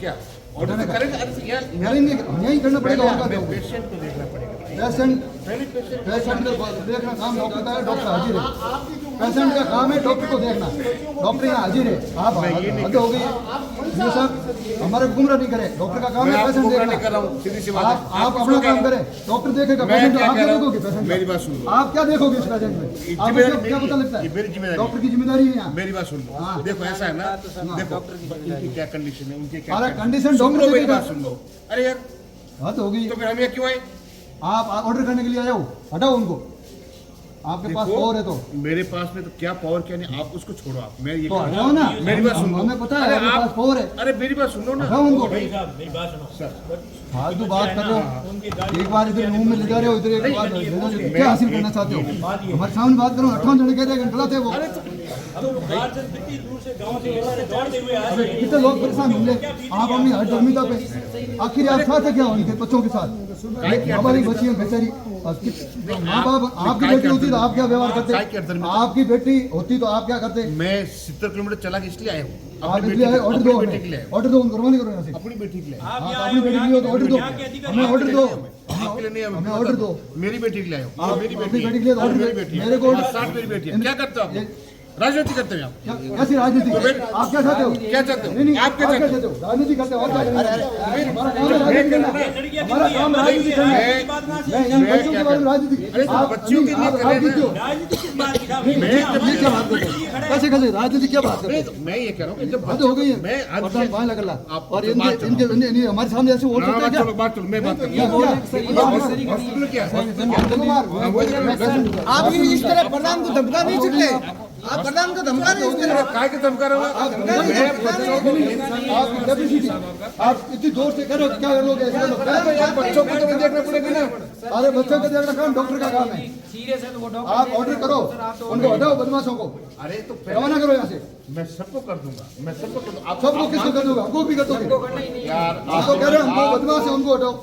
क्या ऑर्डर तो करेंगे? यही करना पड़ेगा। पेशेंट को देखना पड़ेगा। पेशेंट का देखना काम डॉक्टर का है, डॉक्टर हाजिर है। पेशेंट का काम है डॉक्टर को देखना, डॉक्टर यहाँ हाजिर है। आप हद हो गई ये सब हमारे गुमराह नहीं करे। डॉक्टर का काम है पेशेंट देखना। आप अपना काम करें, डॉक्टर देखेगा पेशेंट। आप क्या देखोगे पेशेंट? मेरी बात सुन लो, आप क्या देखोगे इस पेशेंट में? आपको क्या पता लगता है? मेरी जिम्मेदारी, डॉक्टर की जिम्मेदारी है यहाँ। मेरी बात सुन लो। देखो ऐसा है ना, देखो उनकी क्या कंडीशन है, उनके क्या अरे कंडीशन सुन लो, डॉक्टर मेरी देखेगा। बात सुन लो। अरे यार हद हो गई। तो फिर हम यहाँ क्यों आए? आप ऑर्डर करने के लिए आए हो, हटाओ उनको। आपके पास देखो, पावर है तो मेरे पास में तो क्या पावर क्या नहीं, आप उसको छोड़ो। आप मैं ये तो हटाओ ना। मेरी बात सुन लो। हमें पता है अरे आपके पास पावर है। अरे मेरी बात सुन लो ना। हटाओ उनको। मेरी बात सुनो सर फालतू बात कर रहे हो। एक बार इधर मुंह में ले जा रहे हो, इधर एक बार ले जा रहे हो। क्या हासिल करना चाहते हो? हमारे सामने बात करो। 58 जने कह रहे हैं गलत है वो। दूर से गांव से दौड़ते हुए आ रहे हैं। कितने लोग परेशान होंगे। आप अपनी हर धर्मिता पे आखिर आप साथ है क्या उनके बच्चों के साथ? हमारी बच्चियां बेचारी माँ बाप आपकी बेटी होती तो आप क्या व्यवहार करते? आपकी बेटी होती तो आप क्या करते? मैं 70 किलोमीटर चला के इसलिए आया हूँ। आप इसलिए आए, ऑर्डर दो, बेटी के लिए ऑर्डर दो, उनको करवाने करो यहाँ से। अपनी बेटी के लिए हाँ, तो अपनी बेटी के लिए तो ऑर्डर दो, हमें ऑर्डर दो, आपके लिए नहीं, हमें ऑर्डर दो। मेरी बेटी के लिए आया हूँ। आप मेरी अपनी बेटी बेटी के लिए तो है, ऑर्डर मेरी दो। बेटी है, मेरे को साथ मेरी बेटी है। क्या करते हो आप? राजनीति करते हैं आप? कैसी राजनीति? आप क्या चाहते हो? क्या चाहते हो? नहीं नहीं, आप क्या चाहते हो? राजनीति करते हो और क्या करेंगे? हमारा काम है राजनीति करना। हमारा काम राजनीति करना। मैं इन बच्चों के बारे में राजनीति। अरे तो बच्चियों के लिए कर रहे हैं। राजनीति किस बात की? ये क्या बात करते हो? कैसे कैसे राजनीति क्या बात करते हो? मैं ये कह रहा हूँ कि जब हद हो गई है। मैं आज प्रधान पाए लग रहा आप और इनके हमारे सामने ऐसे बोल सकते हैं क्या? बात करो, मैं बात कर क्या- हॉस्पिटल क्या आप इस तरह प्रधान को धमका नहीं सकते। आप प्रधान को धमका नहीं सकते। काय के धमका रहा हूँ? आप कैपेसिटी आप इतनी जोर से करो क्या लोग ऐसे लोग बच्चों को तो देखना पड़ेगा ना। अरे बच्चों का देखना काम डॉक्टर का काम है। आप ऑर्डर करो, उनको हटाओ बदमाशों को, अरे तो रवाना करो यहाँ से। मैं सबको कर दूंगा, मैं सबको कर दूंगा। आप सबको किसको कर दोगे? हमको भी कर दोगे? यार आप तो कह रहे हो हमको बदमाश है उनको हटाओ।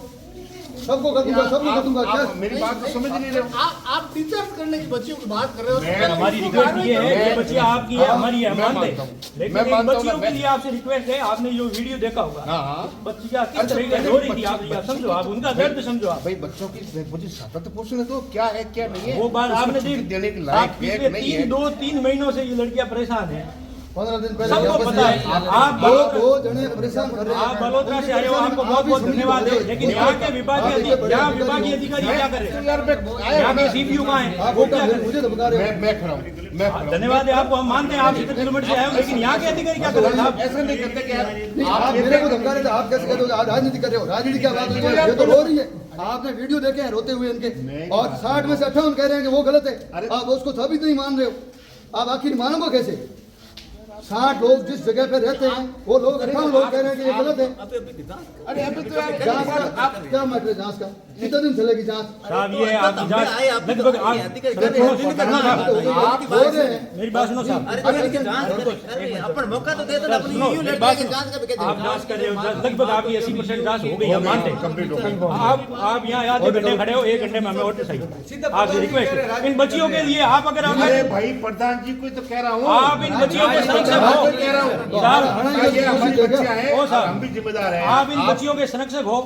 सबको कर दूंगा, सबको कर दूंगा। क्या आप मेरी बात तो समझ नहीं रहे हो। आप टीचर करने की बच्चियों की बात कर रहे हो। हमारी रिक्वेस्ट ये है, ये बच्चियां आपकी है, हमारी है, मैं मानते मानता हूँ। हैं। लेकिन मैं इन मानता हूँ बच्चियों ना, के लिए आपसे रिक्वेस्ट है, आपने जो वीडियो देखा होगा, हाँ बच्चियां किस तरीके से रो रही थी, आप समझो, आप उनका दर्द समझो। आप भाई बच्चों की मुझे साथ तो पूछने दो क्या है क्या नहीं है। वो बात आपने छुट्टी देने के आप लायक है पिछले कि नहीं है। 2-3 महीनों से ये लड़कियां परेशान हैं। 15 दिन पहले सबको यहाँ पे पता है। से आप दो जने परेशान कर रहे हैं। आप बड़ोदरा से आए हो, आपको बहुत बहुत धन्यवाद है। लेकिन यहाँ के विभागीय अधिकारी क्या कर रहे हैं? यार मैं आया यहाँ हूँ के ना। सीपीयू कहाँ हैं? आप वो क्या कर रहे मुझे धमका रहे हो। मैं खड़ा हूँ, मैं खड़ा हूँ। धन्यवाद है आपको, हम मानते हैं आप 70 किलोमीटर से आए हो, लेकिन यहाँ के अधिकारी क्या कर रहे हैं? आप ऐसा नहीं करते कि यार नहीं, आप मेरे को धमका रहे थे, आप कैसे करोगे? आप राजनीति कर रहे हो। राजनीति क्या बात है? ये तो रो रही है। आपने वीडियो देखे हैं रोते हुए इनके, और 60 में से 58 कह रहे हैं कि वो गलत है। आप उसको साबित नहीं मान रहे हो। आप आखिर मानोगे कैसे? 60 लोग जिस जगह पे रहते हैं वो लोग 58 लोग कह रहे हैं कि ये गलत है। अरे अभी तो यार जांच का क्या मैटर है? जांच का कितने दिन चलेगी जांच? साहब ये आपकी जांच लगभग आप आप बोल रहे हैं। मेरी बात सुनो साहब, अपन मौका तो दे दो अपनी यूं मेरी लड़के बात के सुनो। जांच का भी आप जांच कर रहे हो, लगभग आपकी 80% जांच हो गई, हम मानते हैं। कंप्लीट हो गई। आप यहाँ आधे घंटे खड़े हो, 1 घंटे में हमें ऑर्डर चाहिए। आपसे रिक्वेस्ट है, इन बच्चियों के लिए आप अगर अरे भाई प्रधान जी को तो कह रहा हूँ, आप इन बच्चियों के संरक्षक कह रहा हो, हूँ साहब, ये हमारी बच्चियां हैं ओ साहब, हम भी जिम्मेदार हैं। आप इन बच्चियों के संरक्षक हो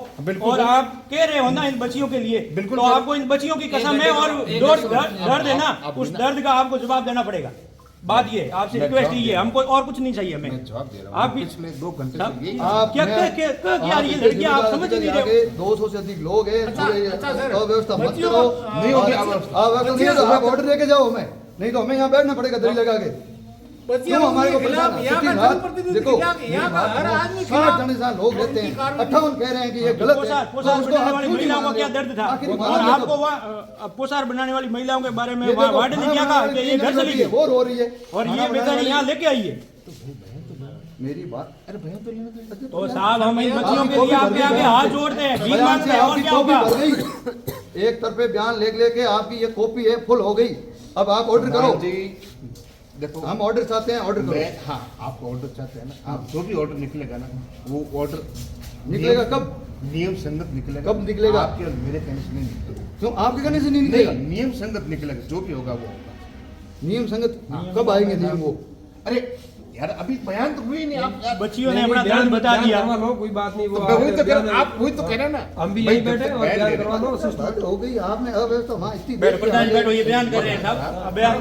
और आप कह रहे हो ना इन बच्चियों के लिए, बिल्कुल। तो आपको इन बच्चियों की कसम है और दर्द है ना, उस दर्द का आपको जवाब देना पड़ेगा। बात ये आपसे रिक्वेस्ट ये है, हमको और कुछ नहीं चाहिए हमें। मैं जवाब दे रहा हूँ। आप भी पिछले 2 घंटे साहब, से यही आप क्या क्या क्या क्या ये लड़कियां आप समझ नहीं रहे हो? 200 से अधिक लोग हैं। अव्यवस्था मत बच्चियों करो। नहीं होगी अव्यवस्था। अव्यवस्था नहीं है तो आप ऑर्डर लेके जाओ हमें, नहीं तो हमें यहाँ बैठना पड़ेगा दरी लगा के। बच्चियों क्यों हमारे को के खिलाफ परेशान? यहाँ का कितनी रात जनप्रतिनिधि देखो, यहाँ का हर आदमी के 60 खिलाफ जने साथ लोग रहते हैं, 58 कह रहे हैं कि ये गलत है। पोशाक तो उसको बनाने आप वाली क्यों नहीं महिलाओं का मान क्या रहे हो? दर्द था? आखिर और मान आपको लो। वहाँ पोशाक बनाने वाली महिलाओं के बारे में ये वहाँ देखो, वार्डन ने क्या कहा कि ये घर चली गई वो रो रही है और ये बेचारी यहाँ लेके आई है। मेरी बात। अरे भैया तो लेने दो। तो साहब हम इन बच्चियों के लिए आपके आगे हाथ जोड़ते हैं, भीख बयान मांगते से हैं, और आपकी क्या कॉपी होगा? भर गई। एक तरफे बयान लेके आपकी ये कॉपी है फुल हो गई। अब आप ऑर्डर करो। जी देखो हम ऑर्डर चाहते हैं, ऑर्डर करो। मैं हाँ आपको ऑर्डर चाहते हैं ना, आप जो भी ऑर्डर निकलेगा ना वो ऑर्डर निकलेगा कब? नियम संगत निकलेगा। कब निकलेगा? आपके और मेरे कहने से नहीं निकलेगा। क्यों आपके कहने से नहीं निकलेगा? नहीं, नियम संगत निकलेगा, जो भी होगा वो होगा। नियम संगत कब आएंगे नियम वो? अरे यार अभी बयान तो हुई नहीं आप बच्चियों ने अपना दर्द बता दिया। लो कोई बात नहीं, वो तो वही तो कह रहा हूं, आप आप वही तो कह रहे हैं ना हम भी भाई, यहीं बैठे और बयान बयान दे करवा रहे लो। बात हो गई, आपने अव्यवस्था वहाँ स्थिति बैठो प्रधान जी, बैठो, ये बयान कर रहे हैं साहब, अब बयान